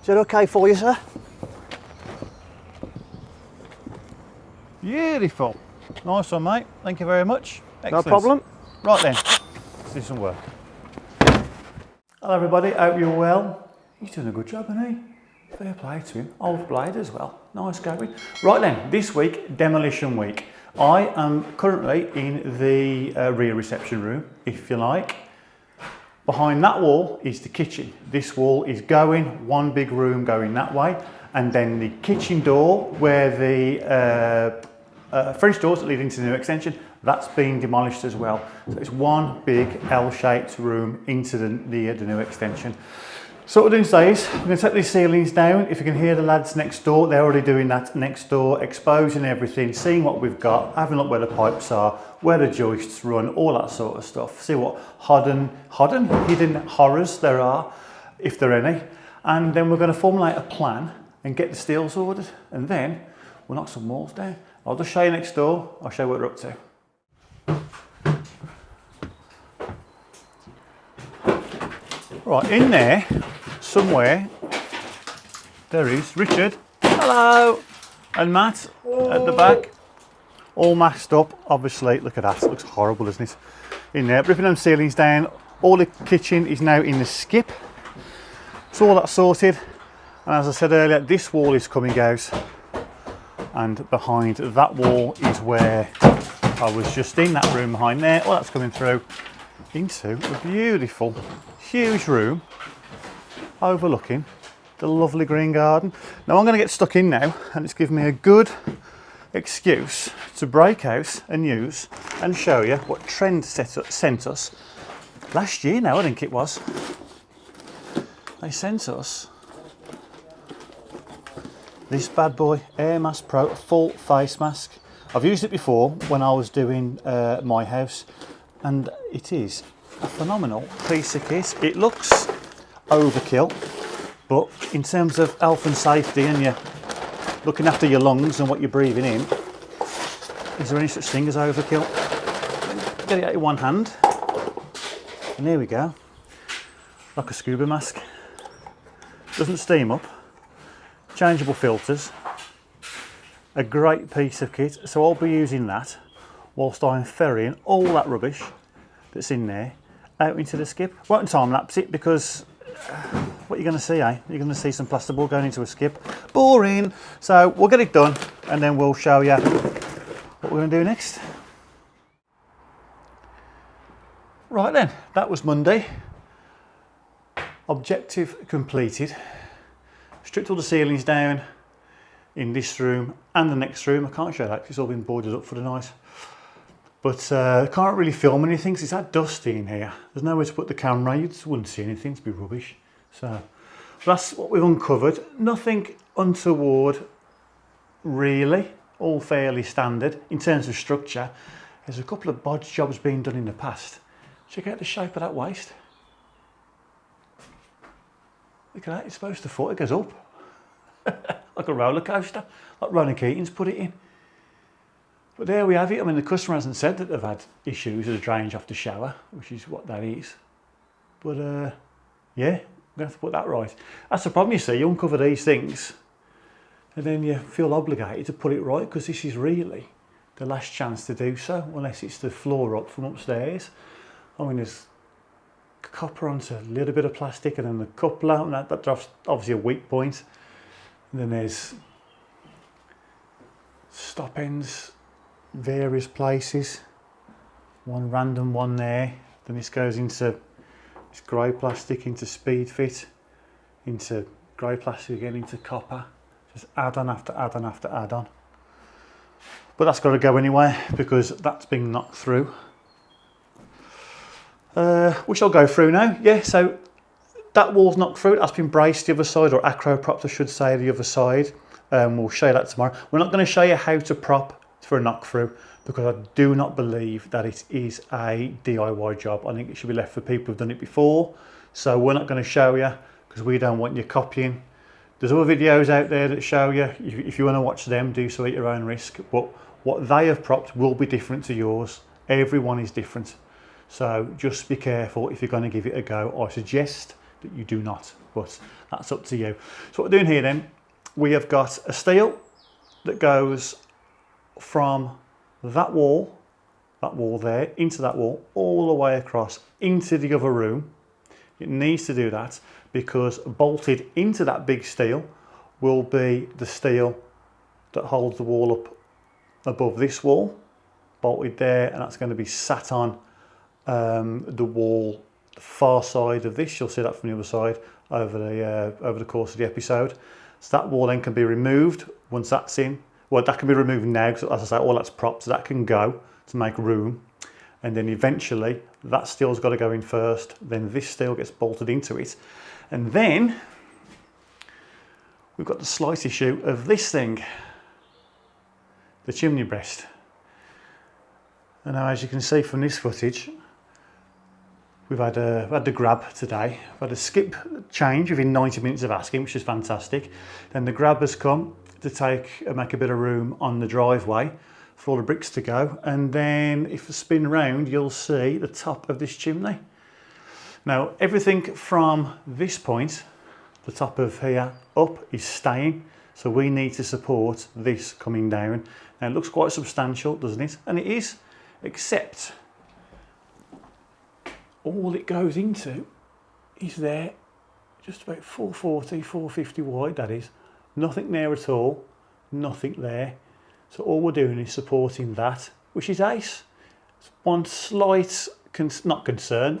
Is that okay for you, sir? Beautiful. Nice one, mate. Thank you very much. Excellent. No problem. Right then, let's do some work. Hello everybody, hope you're well. He's doing a good job, isn't he? Fair play to him. Old blade as well. Nice going. Right then, this week, demolition week. I am currently in the rear reception room, if you like. Behind that wall is the kitchen. This wall is going, one big room going that way, and then the kitchen door where the French doors that lead into the new extension, that's being demolished as well. So it's one big L-shaped room into the new extension. So what we're doing today is, we're going to take these ceilings down. If you can hear the lads next door, they're already doing that next door, exposing everything, seeing what we've got, having a look where the pipes are, where the joists run, all that sort of stuff. See what hidden horrors there are, if there are any. And then we're going to formulate a plan and get the steels ordered. And then we'll knock some walls down. I'll just show you next door. I'll show you what we're up to. Right, in there, somewhere, there is Richard, hello, and Matt at the back, all masked up, obviously. Look at that, it looks horrible, doesn't it? In there, ripping them ceilings down. All the kitchen is now in the skip. So all that's sorted, and as I said earlier, this wall is coming out, and behind that wall is where I was just in, that room behind there. All that's coming through into a beautiful, huge room overlooking the lovely green garden. Now I'm going to get stuck in now, and it's given me a good excuse to break out and use and show you what Trend sent us last year now, I think it was. They sent us this bad boy, Air Mask Pro full face mask. I've used it before when I was doing my house, and it is a phenomenal piece of kit. It looks overkill, but in terms of health and safety and you looking after your lungs and what you're breathing in, is there any such thing as overkill? Get it out in one hand, and there we go, like a scuba mask. Doesn't steam up, changeable filters, a great piece of kit. So I'll be using that whilst I'm ferrying all that rubbish that's in there out into the skip. Won't time lapse it because what you're going to see, eh? You're going to see some plasterboard going into a skip. Boring. So we'll get it done and then we'll show you what we're going to do next. Right then, that was Monday. Objective completed. Stripped all the ceilings down in this room and the next room. I can't show that because it's all been boarded up for the night. But I can't really film anything because it's that dusty in here. There's nowhere to put the camera. You just wouldn't see anything, to be rubbish. So that's what we've uncovered. Nothing untoward, really. All fairly standard in terms of structure. There's a couple of bodge jobs being done in the past. Check out the shape of that waist. Look at that, it's supposed to foot, it goes up. Like a roller coaster, like Ronnie Keating's put it in. But there we have it. I mean, the customer hasn't said that they've had issues with the drainage off the shower, which is what that is. But yeah, we're going to have to put that right. That's the problem, you see, you uncover these things and then you feel obligated to put it right because this is really the last chance to do so, unless it's the floor up from upstairs. I mean, there's copper onto a little bit of plastic and then the coupler, and that's obviously a weak point. And then there's stop ends, various places. One random one there. Then this goes into this grey plastic, into speed fit, into grey plastic again, into copper. Just add on after add on after add on. But that's got to go anyway because that's been knocked through. Which I'll go through now. Yeah, so that wall's knocked through. That's been braced the other side, or acro propped I should say, the other side. We'll show you that tomorrow. We're not going to show you how to prop for a knock through because I do not believe that it is a DIY job. I think it should be left for people who've done it before. So we're not going to show you because we don't want you copying. There's other videos out there that show you. If you want to watch them, do so at your own risk. But what they have propped will be different to yours. Everyone is different. So just be careful if you're going to give it a go. I suggest that you do not. but that's up to you. So what we're doing here then, we have got a steel that goes from that wall there, into that wall, all the way across into the other room. It needs to do that because bolted into that big steel will be the steel that holds the wall up above this wall, bolted there, and that's going to be sat on the wall, the far side of this. You'll see that from the other side over the course of the episode. So that wall then can be removed once that's in. Well, that can be removed now, because as I say, all that's propped, so that can go to make room. And then eventually that steel's got to go in first, then this steel gets bolted into it. And then we've got the slight issue of this thing, the chimney breast. And now, as you can see from this footage, we've had the grab today. We've had a skip change within 90 minutes of asking, which is fantastic. Then the grab has come to make a bit of room on the driveway for all the bricks to go. And then if you spin round, you'll see the top of this chimney. Now, everything from this point, the top of here, up is staying. So we need to support this coming down. Now, it looks quite substantial, doesn't it? And it is, except all it goes into is there, just about 440, 450 wide, that is. Nothing there at all, nothing there. So all we're doing is supporting that, which is ace. One slight, consideration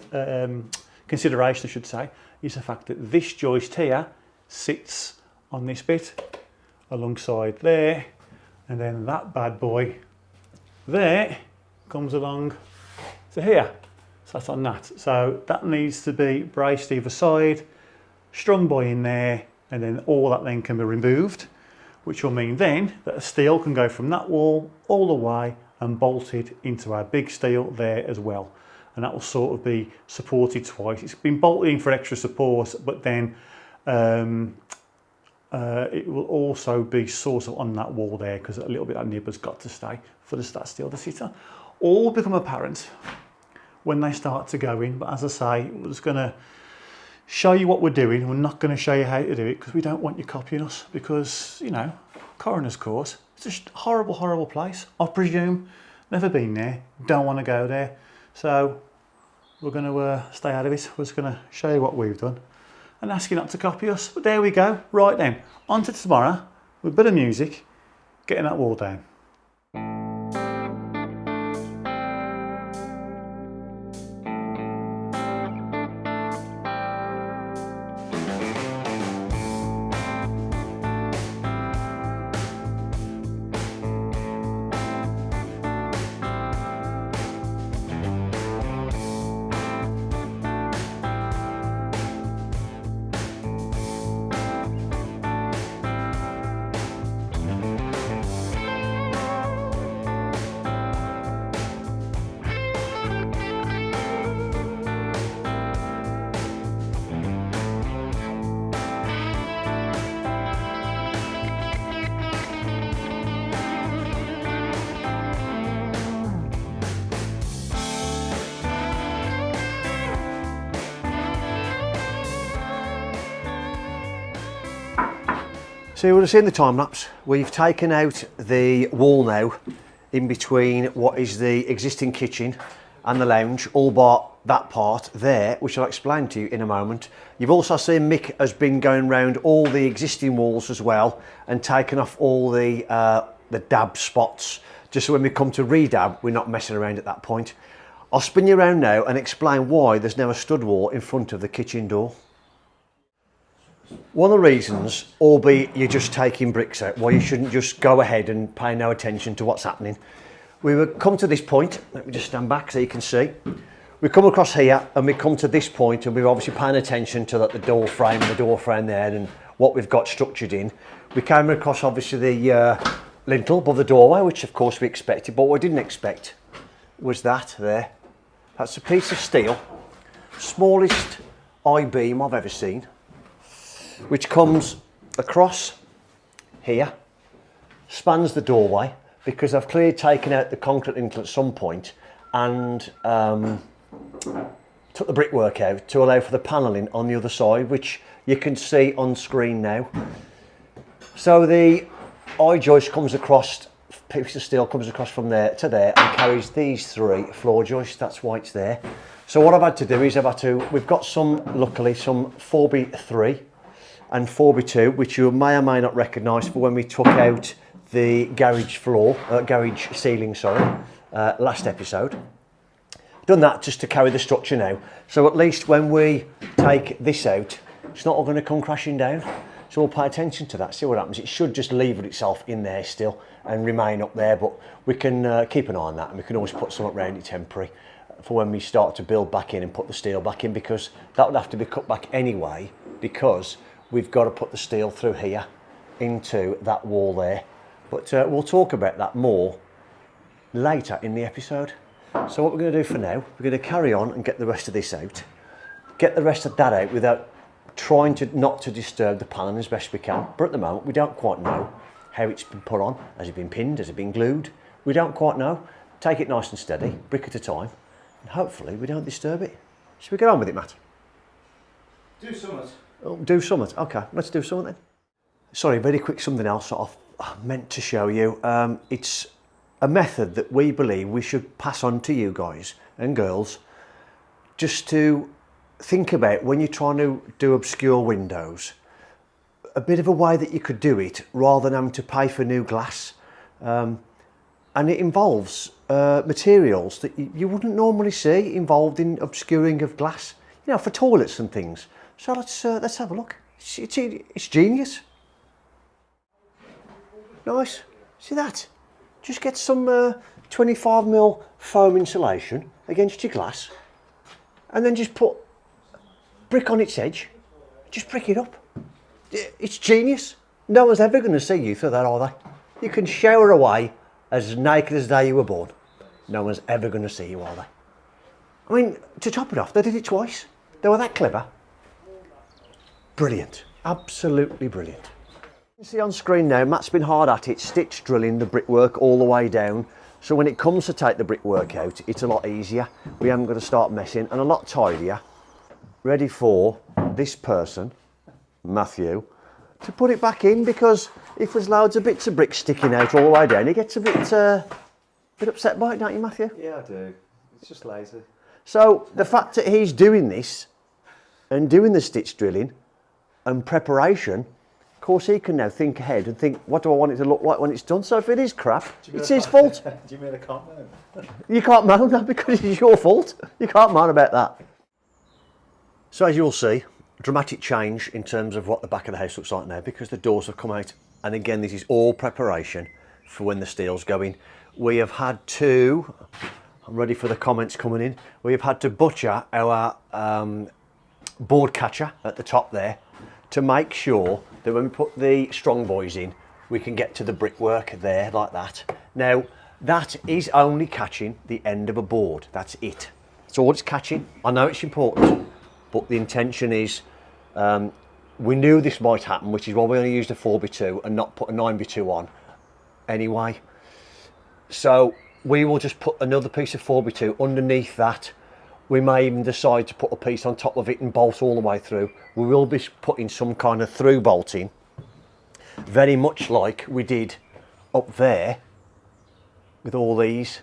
I should say, is the fact that this joist here sits on this bit alongside there, and then that bad boy there comes along to here. So that's on that. So that needs to be braced either side, strung by in there, and then all that then can be removed, which will mean then that a steel can go from that wall all the way and bolted into our big steel there as well. And that will sort of be supported twice. It's been bolted in for extra support, but then it will also be sort of on that wall there, because a little bit of that nib has got to stay for that steel to sit on. All will become apparent when they start to go in, but as I say, we're just going to show you what we're doing. We're not going to show you how to do it, because we don't want you copying us, because, you know, coroner's court, it's just a horrible, horrible place. I presume, never been there, don't want to go there. So we're going to stay out of it. We're just going to show you what we've done and ask you not to copy us. But there we go. Right then, on to tomorrow with a bit of music, getting that wall down. So you would have seen the time lapse. We've taken out the wall now in between what is the existing kitchen and the lounge, all but that part there, which I'll explain to you in a moment. You've also seen Mick has been going round all the existing walls as well and taken off all the dab spots, just so when we come to redab, we're not messing around at that point. I'll spin you around now and explain why there's now a stud wall in front of the kitchen door. One of the reasons, albeit you're just taking bricks out, why you shouldn't just go ahead and pay no attention to what's happening. We would come to this point, let me just stand back so you can see. We come across here and we come to this point, and we're obviously paying attention to the door frame and the door frame there and what we've got structured in. We came across obviously the lintel above the doorway, which of course we expected, but what we didn't expect was that there. That's a piece of steel, smallest I-beam I've ever seen, which comes across here, spans the doorway, because I've clearly taken out the concrete lintel at some point and took the brickwork out to allow for the panelling on the other side, which you can see on screen now. So the eye joist comes across, piece of steel comes across from there to there and carries these 3 floor joists. That's why it's there. So what I've had to do is we've got some, luckily, some 4x3 and 4x2, which you may or may not recognise for when we took out the garage ceiling, last episode. Done that just to carry the structure now. So at least when we take this out, it's not all going to come crashing down. So we'll pay attention to that, see what happens. It should just lever itself in there still and remain up there, but we can keep an eye on that, and we can always put something around it temporary for when we start to build back in and put the steel back in, because that would have to be cut back anyway, because we've got to put the steel through here into that wall there. But we'll talk about that more later in the episode. So what we're going to do for now, we're going to carry on and get the rest of this out, get the rest of that out without trying to not to disturb the paneling as best we can. But at the moment we don't quite know how it's been put on. Has it been pinned? Has it been glued? We don't quite know. Take it nice and steady, brick at a time, and hopefully we don't disturb it. Should we get on with it, Matt? Do something. Oh, do something. Okay, let's do something then. Sorry, very quick something else I meant to show you. It's a method that we believe we should pass on to you guys and girls, just to think about when you're trying to do obscure windows, a bit of a way that you could do it rather than having to pay for new glass. And it involves materials that you wouldn't normally see involved in obscuring of glass, you know, for toilets and things. So let's have a look. It's genius. Nice. See that? Just get some 25mm foam insulation against your glass, and then just put brick on its edge. Just brick it up. It's genius. No one's ever going to see you through that, are they? You can shower away as naked as the day you were born. No one's ever going to see you, are they? I mean, to top it off, they did it twice. They were that clever. Brilliant. Absolutely brilliant. You see on screen now, Matt's been hard at it, stitch drilling the brickwork all the way down. So when it comes to take the brickwork out, it's a lot easier. We haven't got to start messing, and a lot tidier. Ready for this person, Matthew, to put it back in, because if there's loads of bits of brick sticking out all the way down, he gets a bit upset by it, don't you, Matthew? Yeah, I do. It's just lazy. So the fact that he's doing this and doing the stitch drilling and preparation, of course he can now think ahead and think, what do I want it to look like when it's done? So if it is crap, it's his fault. Do you mean I can't moan? You can't moan, no, because it's your fault. You can't moan about that. So as you'll see, dramatic change in terms of what the back of the house looks like now, because the doors have come out. And again, this is all preparation for when the steel's going. We have had to, I'm ready for the comments coming in, we have had to butcher our board catcher at the top there to make sure that when we put the strong boys in, we can get to the brickwork there like that. Now, that is only catching the end of a board, that's it. That's all it's catching. I know it's important, but the intention is, we knew this might happen, which is why we only used a 4x2 and not put a 9x2 on anyway. So we will just put another piece of 4x2 underneath that. We may even decide to put a piece on top of it and bolt all the way through. We will be putting some kind of through bolting, very much like we did up there with all these.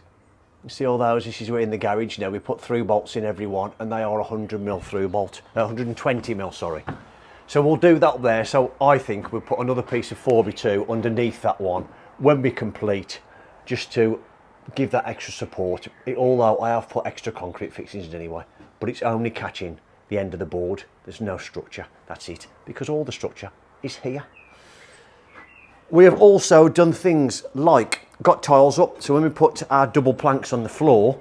You see all those, this is in the garage now. We put through bolts in every one, and they are 100mm through bolt, 120mm, sorry. So we'll do that up there. So I think we'll put another piece of 4x2 underneath that one when we complete, just to give that extra support. Although I have put extra concrete fixings in anyway, but it's only catching the end of the board. There's no structure, that's it, because all the structure is here. We have also done things like got tiles up, so when we put our double planks on the floor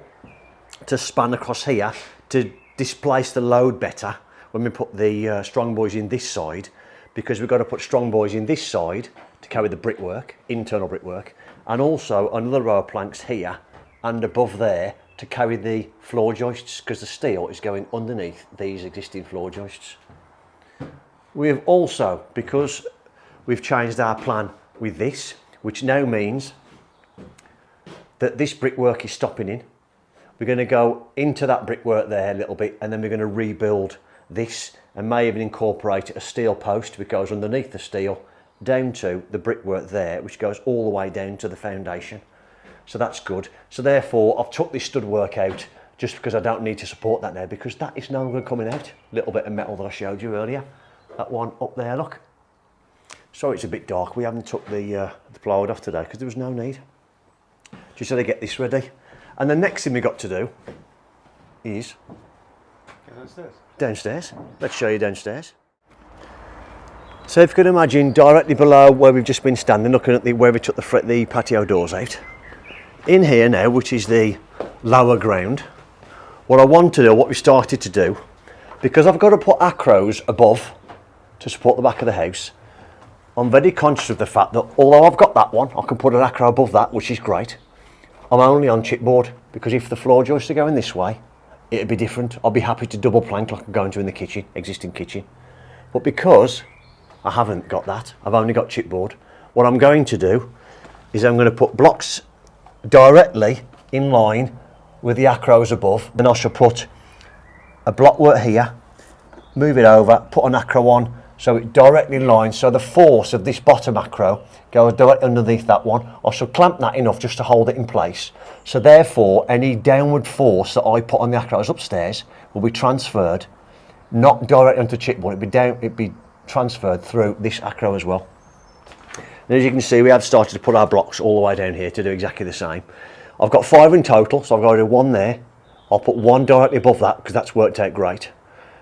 to span across here to displace the load better, when we put the strong boys in this side, because we've got to put strong boys in this side to carry the brickwork, internal brickwork, and also another row of planks here and above there to carry the floor joists, because the steel is going underneath these existing floor joists. We have also, because we've changed our plan with this, which now means that this brickwork is stopping in. We're going to go into that brickwork there a little bit, and then we're going to rebuild this and may even incorporate a steel post which goes underneath the steel down to the brickwork there, which goes all the way down to the foundation. So that's good. So therefore I've took this stud work out just because I don't need to support that now, because that is no longer coming out. Little bit of metal that I showed you earlier, that one up there, look. Sorry it's a bit dark, we haven't took the plywood off today because there was no need. Just so to get this ready. And the next thing we got to do is downstairs. Let's show you downstairs. So if you can imagine directly below where we've just been standing, looking at where we took the patio doors out. In here now, which is the lower ground, what I want to do, what we started to do, because I've got to put acros above to support the back of the house, I'm very conscious of the fact that although I've got that one, I can put an acro above that, which is great. I'm only on chipboard, because if the floor joists are going this way, it'd be different. I'll be happy to double plank like I'm going to in the kitchen, existing kitchen. But because I haven't got that, I've only got chipboard, what I'm going to do is I'm going to put blocks directly in line with the acros above. Then I shall put a blockwork here, move it over, put an acro on, so it's directly in line, so the force of this bottom acro goes directly underneath that one. I shall clamp that enough just to hold it in place. So therefore, any downward force that I put on the acros upstairs will be transferred, not directly onto chipboard, it'd be transferred through this acro as well. And as you can see, we have started to put our blocks all the way down here to do exactly the same. I've got 5 in total, so I've got to do one there. I'll put one directly above that because that's worked out great.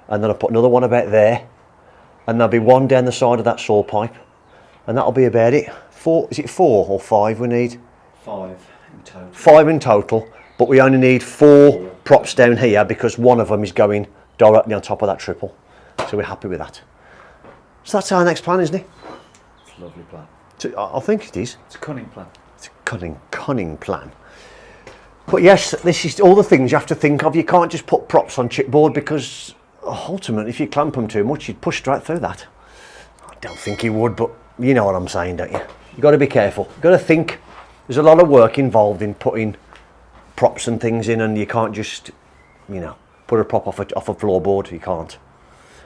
And then I'll put another one about there. And there'll be one down the side of that saw pipe. And that'll be about it. Is it 4 or 5 we need? 5 in total. 5 in total, but we only need 4 props down here because one of them is going directly on top of that triple. So we're happy with that. So that's our next plan, isn't it? It's a lovely plan. I think it is. It's a cunning plan. It's a cunning plan. But yes, this is all the things you have to think of. You can't just put props on chipboard because ultimately if you clamp them too much, you'd push straight through that. I don't think you would, but you know what I'm saying, don't you? You've got to be careful. You've got to think. There's a lot of work involved in putting props and things in, and you can't just, you know, put a prop off a floorboard. You can't.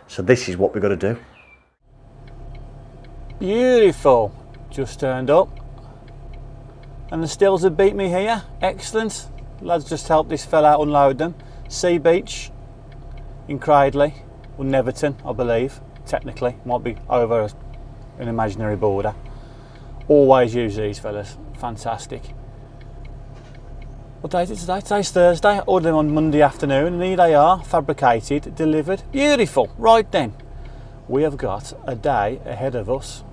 So this is what we've got to do. Beautiful. Just turned up. And the stills have beat me here. Excellent. Lads just helped this fella unload them. C Beech in Cradley, or Netherton, I believe. Technically, might be over an imaginary border. Always use these fellas. Fantastic. What day is it today? Today's Thursday. I ordered them on Monday afternoon, and here they are, fabricated, delivered. Beautiful. Right then, we have got a day ahead of us.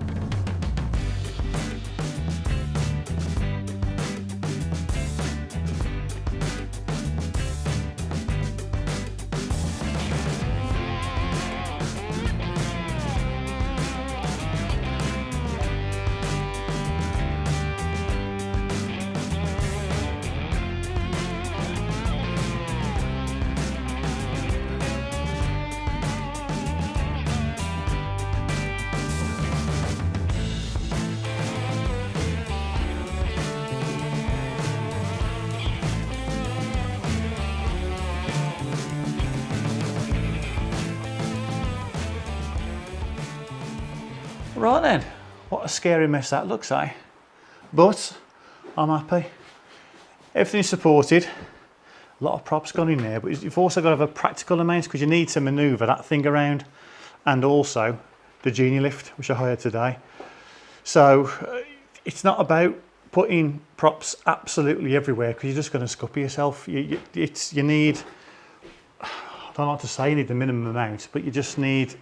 Right then, what a scary mess that looks like. But I'm happy. Everything's supported. A lot of props gone in there, but you've also got to have a practical amount because you need to manoeuvre that thing around, and also the genie lift, which I hired today. So it's not about putting props absolutely everywhere because you're just going to scupper yourself. You need, I don't like to say you need the minimum amount, but you just need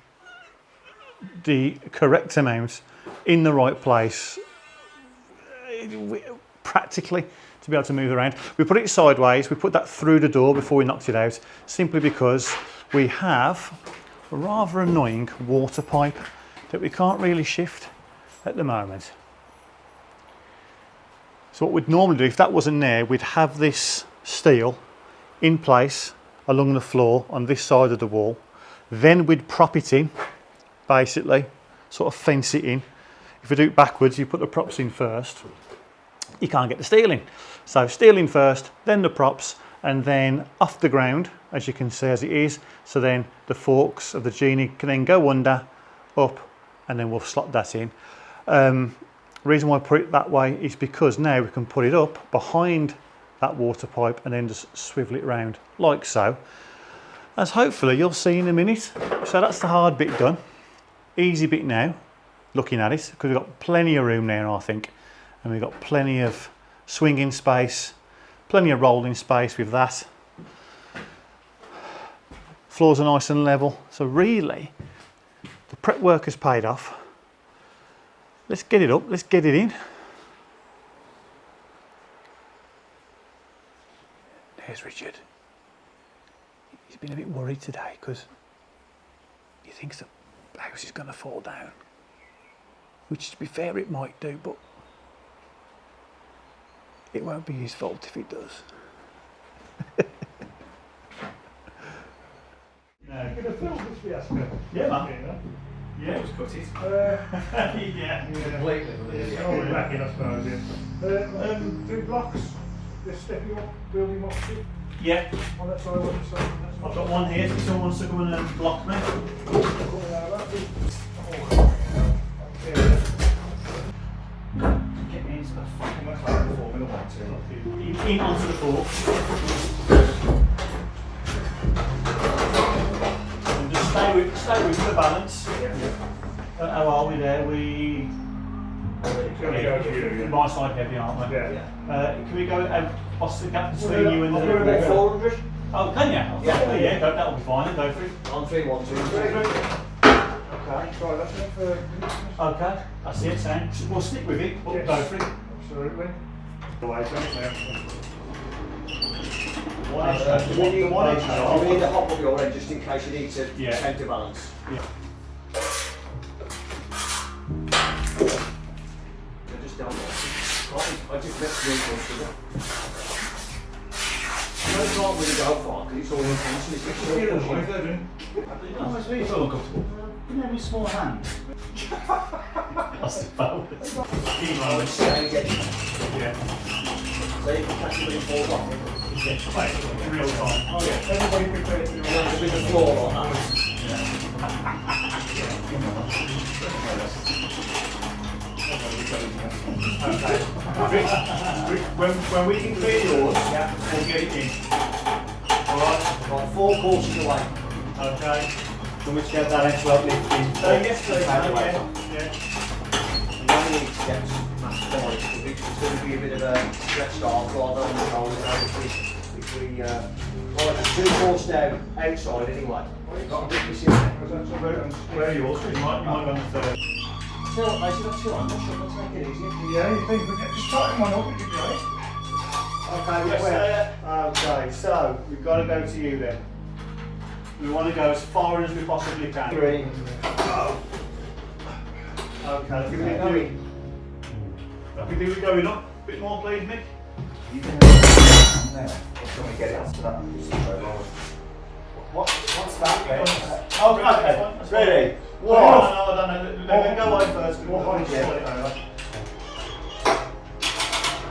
the correct amount in the right place practically to be able to move around. We put it sideways, we put that through the door before we knocked it out, simply because we have a rather annoying water pipe that we can't really shift at the moment. So what we'd normally do, if that wasn't there, we'd have this steel in place along the floor on this side of the wall, then we'd prop it in, basically, sort of fence it in. If you do it backwards, you put the props in first, you can't get the steel in. So steel in first, then the props, and then off the ground, as you can see as it is. So then the forks of the genie can then go under, up, and then we'll slot that in. The reason why I put it that way is because now we can put it up behind that water pipe and then just swivel it round like so, as hopefully you'll see in a minute. So that's the hard bit done. Easy bit now, looking at it, because we've got plenty of room now, I think, and we've got plenty of swinging space, plenty of rolling space with that. Floors are nice and level, so really the prep work has paid off. Let's get it up, let's get it in. There's Richard. He's been a bit worried today because he thinks the house is going to fall down, which, to be fair, it might do, but it won't be his fault if it does. Yeah, man. Yeah, it was cut it. Yeah. Completely. Oh, back in, I suppose, yeah. 2 blocks, this stepping up, building up to, Yeah. on that side, on this side. I've got one here if someone wants to come and block me. Get me into the fucking McLaren Formula 1 too. In onto the fork. And just stay with the balance. How are we there? My side heavy, aren't we? Yeah. Can we go out? What's the gap between you and the? We're about 400. Oh, can you? Yeah, that'll be fine. Go for it. On 3, 1, 2, 3. Okay, try that then for Okay, that's it, Sam. We'll stick with it, but Yes. go for it. absolutely. Away from it now. The one inch now. We need to hop up your end just in case you need to Yeah. counterbalance. Yeah. I just don't know. I just left you uncomfortable. I can't really go far because it's all intention. It's just Yeah, pushing. that's what Oh, it's really feel uncomfortable. You have any small hands? I suppose. Key moments. So you get- Yeah. so you can catch it when it falls off. In real time. Oh yeah, everybody prepared to do There's a bit of floor on that. Okay. When we can clear yours, we'll get it in. Alright? Got 4 quarters away. Okay. Can we get that into that lift in? Yes, please. Yeah. You only need to get massive points because it's going to be a bit of a stretched arm rather than the shoulder if we well, there's 2 quarters down outside anyway. Got a bit missing there. Where are yours? You might go on the third. So, I should have 2 on, let's take it easy. Yeah, you think we get just tighten one up, it'd be great. Okay, Yes, okay, so we've got to go to you then. We want to go as far as we possibly can. 3. Okay, give it going. Can we do it going up? A bit more, please, Mick. Can we get it after that? What's that then? Oh, okay. Ready? Whoa. No. Let me go away first.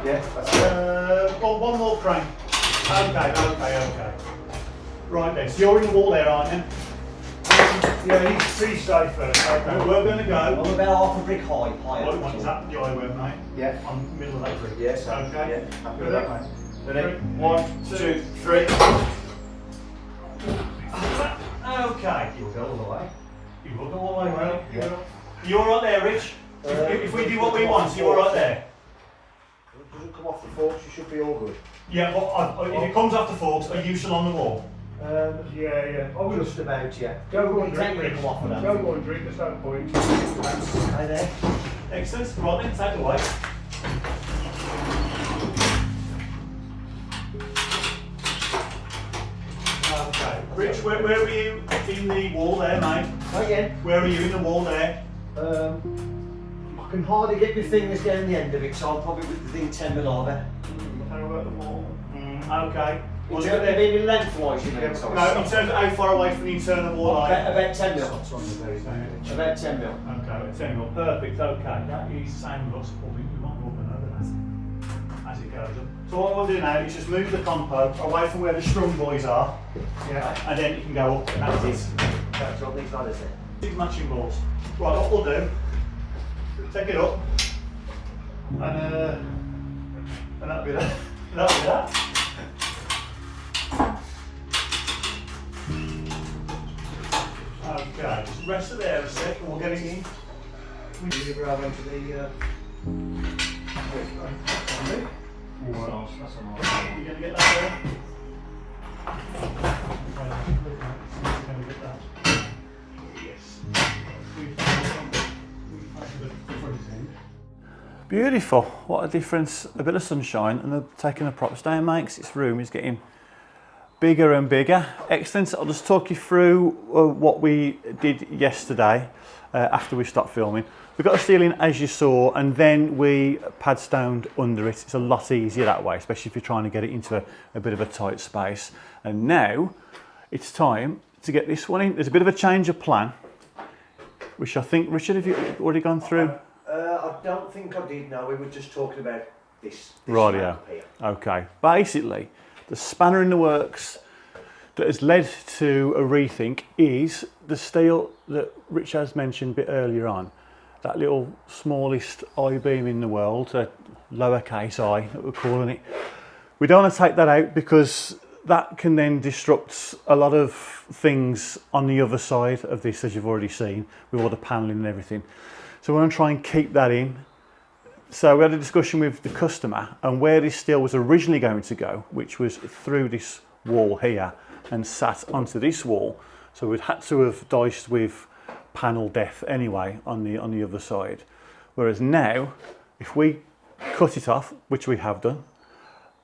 Yeah, that's it. One more crank. Okay. Right then, so you're in the wall there, aren't you? Yeah, he's pretty safe first. Okay, we're going to go. I'm about half a brick high. What is that? The eye work, mate? Yeah. On the middle of that brick. Yes. Okay. Yeah. Happy with that, mate. Ready? 1, 2, 3. Okay. You'll go all the way. You will go all the way, right? Yeah. You all right there, Rich? If we do what we want, you all right there? Does it come off the forks? You should be all good. Yeah, but if it comes off the forks, are you still on the wall? Yeah. I would Just about, yeah. go and Take drink. me come off of that. Go and drink, there's no point. Stay there. Excellent. Right then, take it away. Okay. Rich, where were you in the wall there, mate? Again. Where are you in the wall there? I can hardly get my fingers down the end of it, so I'm probably within 10 mil of it. How about the wall? Okay. In terms of maybe lengthwise, you mean? No, in terms of how far away from the internal wall are you? About 10 mil. Okay, About 10 mil. 10 mil. Perfect. Okay. That is the same with us. But we might go up and over that as it goes up. So what we'll do now is just move the compo away from where the strung buoys are, Yeah. and then it can go up, and that's it. That's what these ladders are. Big matching balls. Right, what we'll do, take it up, and that'll be that. That'll be that. Okay, just rest it there a sec, and we'll get it in. You grab into the. Oh, that's a nice. You're going to get that there? Gonna get that. Yes. Beautiful. What a difference a bit of sunshine and taking the props down makes. This room is getting bigger and bigger. Excellent. I'll just talk you through what we did yesterday after we stopped filming. We got the ceiling as you saw, and then we pad stoned under it. It's a lot easier that way, especially if you're trying to get it into a bit of a tight space. And now it's time to get this one in. There's a bit of a change of plan, which I think, Richard, have you already gone through? I don't think I did. No, we were just talking about this. Right, yeah. map here. Okay. Basically, the spanner in the works that has led to a rethink is the steel that Rich has mentioned a bit earlier on. That little smallest I-beam in the world, a lowercase I that we're calling it. We don't want to take that out because that can then disrupt a lot of things on the other side of this, as you've already seen, with all the panelling and everything. So we're going to try and keep that in. So we had a discussion with the customer, and where this steel was originally going to go, which was through this wall here and sat onto this wall. So we'd had to have diced with panel depth anyway on the other side. Whereas now, if we cut it off, which we have done,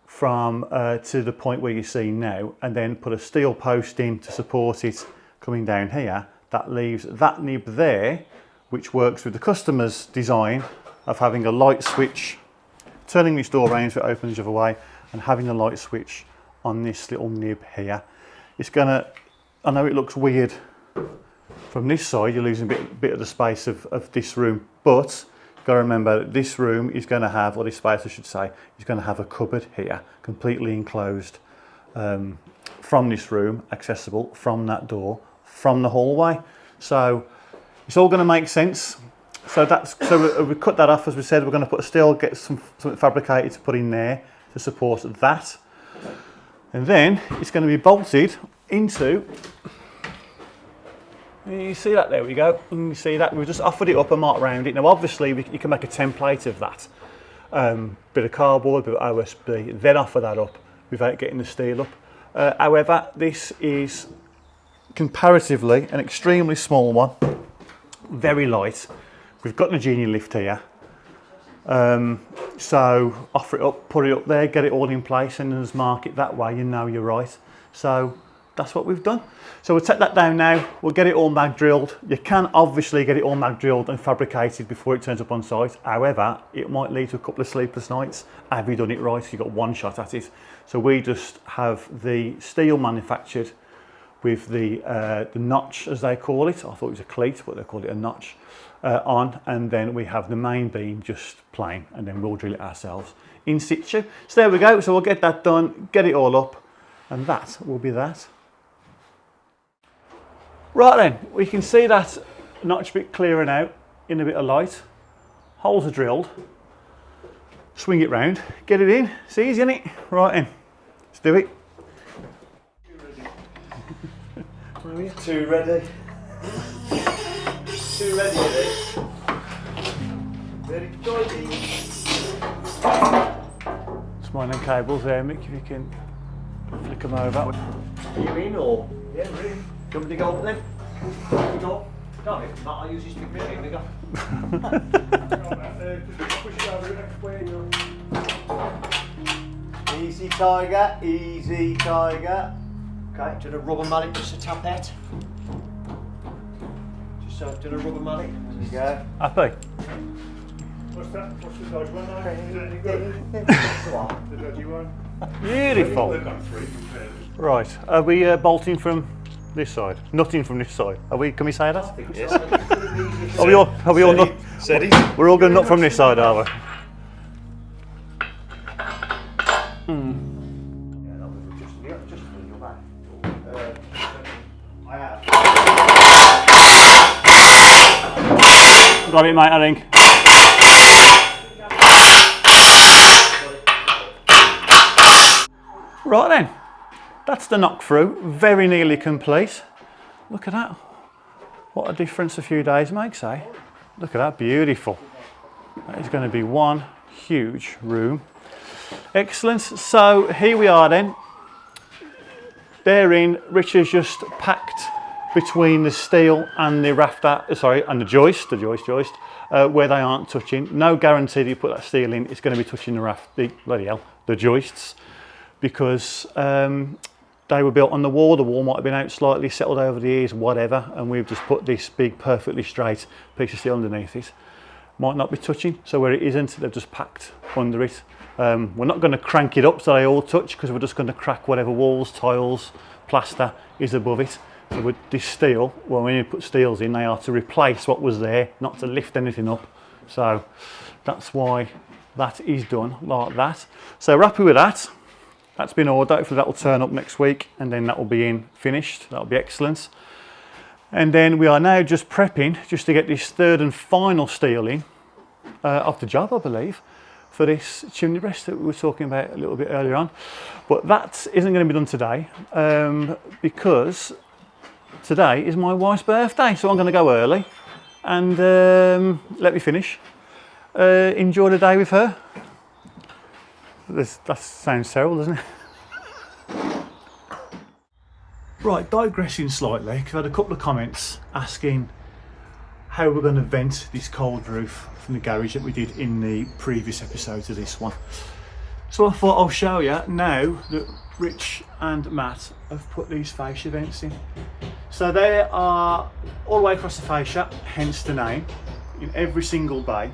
from to the point where you see now, and then put a steel post in to support it coming down here, that leaves that nib there, which works with the customer's design of having a light switch, turning this door around so it opens the other way, and having a light switch on this little nib here. It's gonna, I know it looks weird from this side, you're losing a bit of the space of this room, but you've got to remember that this room is going to have, or this space I should say, is going to have a cupboard here, completely enclosed from this room, accessible from that door, from the hallway. So it's all going to make sense. So we cut that off, as we said. We're going to put a steel, get something fabricated to put in there to support that, and then it's going to be bolted into. You see that, there we go. You see that, we've just offered it up and marked around it. Now obviously you can make a template of that. Bit of cardboard, bit of OSB, then offer that up without getting the steel up. However, this is comparatively an extremely small one, very light. We've got the Genie lift here. So offer it up, put it up there, get it all in place, and then just mark it that way, you know you're right. So that's what we've done. So we'll take that down now, we'll get it all mag drilled. You can obviously get it all mag drilled and fabricated before it turns up on site. However, it might lead to a couple of sleepless nights. Have you done it right? You've got one shot at it. So we just have the steel manufactured with the notch, as they call it. I thought it was a cleat, but they call it a notch on. And then we have the main beam just plain, and then we'll drill it ourselves in situ. So there we go. So we'll get that done, get it all up, and that will be that. Right then, we can see that notch bit clearing out in a bit of light. Holes are drilled. Swing it round, get it in. It's easy, isn't it? Right then, let's do it. Too ready. Too ready, Very ready. It's mine and cables there, Mick, if you can flick them over. Are you in or? Yeah, we're in. Do you want me to go up then? You go. Don't if not, I'll use this big machine. We go. Just push it over the next way. Easy, tiger. Easy, tiger. Okay, do the rubber mallet just a tapette. Just so, do the rubber mallet. There we go. Happy? What's that? What's the dodge one? Is that any good? The dodgy one? Beautiful. They've got three pairs. Right, are we bolting from this side? Nutting from this side? Are we? Can we say that? I think so. Are we all nut? We're all going to nut from this side, are we? Yeah, that was just for your back. I have. Got it, mate, I think. Right then, that's the knock through, very nearly complete. Look at that. What a difference a few days makes, eh? Look at that, beautiful. That is going to be one huge room. Excellent. So here we are then. Therein, Rich has just packed between the steel and the rafter, and the joist, where they aren't touching. No guarantee that you put that steel in, it's going to be touching the joists, because they were built on the wall might have been out slightly, settled over the years, whatever, and we've just put this big, perfectly straight piece of steel underneath it. Might not be touching, so where it isn't, they've just packed under it. We're not going to crank it up so they all touch, because we're just going to crack whatever walls, tiles, plaster is above it. So with this steel, well, when you put steels in, they are to replace what was there, not to lift anything up. So that's why that is done like that. So we're happy with that. That's been ordered. Hopefully that will turn up next week, and then that will be in finished. That'll be excellent. And then we are now just prepping just to get this third and final steel in of the job, I believe, for this chimney breast that we were talking about a little bit earlier on. But that isn't going to be done today, because today is my wife's birthday, so I'm going to go early and let me finish. Enjoy the day with her. That sounds terrible, doesn't it? Right, digressing slightly, because I had a couple of comments asking how we're going to vent this cold roof from the garage that we did in the previous episode to this one. So I thought I'll show you now that Rich and Matt have put these fascia vents in. So they are all the way across the fascia, hence the name, in every single bay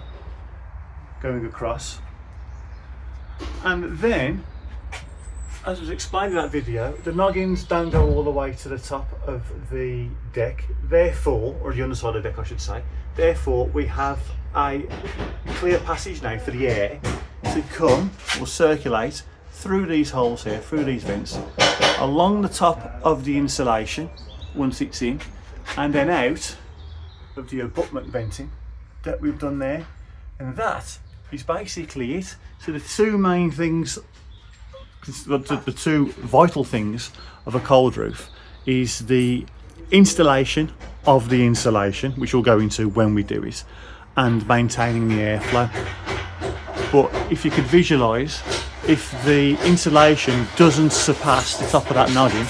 going across. And then, as was explained in that video, the noggins don't go all the way to the top of the deck, therefore, or the underside of the deck I should say, therefore we have a clear passage now for the air to come or circulate through these holes here, through these vents, along the top of the insulation once it's in, and then out of the abutment venting that we've done there. And that is basically it. So the two main things, the two vital things of a cold roof is the installation of the insulation, which we'll go into when we do it, and maintaining the airflow. But if you could visualise, if the insulation doesn't surpass the top of that noggin,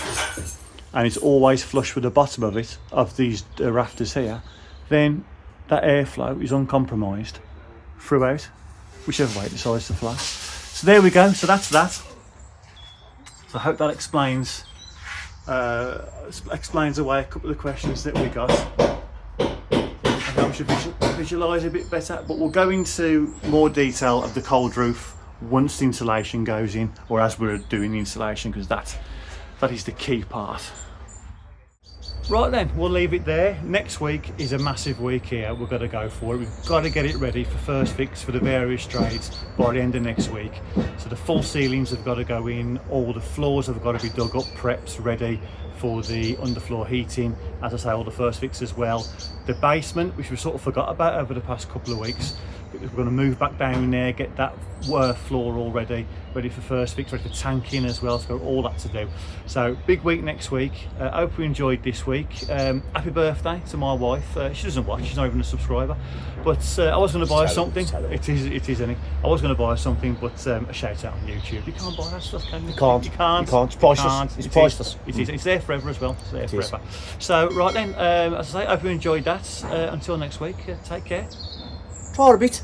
and it's always flush with the bottom of it, of these rafters here, then that airflow is uncompromised throughout, whichever way it decides to flow. So there we go, so that's that. So I hope that explains away a couple of the questions that we got. I hope we should visualise a bit better, but we'll go into more detail of the cold roof once the insulation goes in, or as we're doing the insulation, because that is the key part. Right then, we'll leave it there. Next week is a massive week here. We've got to go for it. We've got to get it ready for first fix for the various trades by the end of next week. So the full ceilings have got to go in, all the floors have got to be dug up, prepped, ready for the underfloor heating. As I say, all the first fix as well. The basement, which we sort of forgot about over the past couple of weeks, we're going to move back down there, get that floor all ready for first fix, ready for tanking as well, so all that to do. So big week next week. Hope you enjoyed this week. Happy birthday to my wife. She doesn't watch, she's not even a subscriber, but I was going to buy her something. It is, isn't it? I was going to buy her something, but a shout out on YouTube. You can't buy that stuff, can you? You can't. It's priceless. It's priceless. It is. It's there forever as well. It's there forever. So right then, as I say, hope you enjoyed that. Until next week, take care. Try a bit.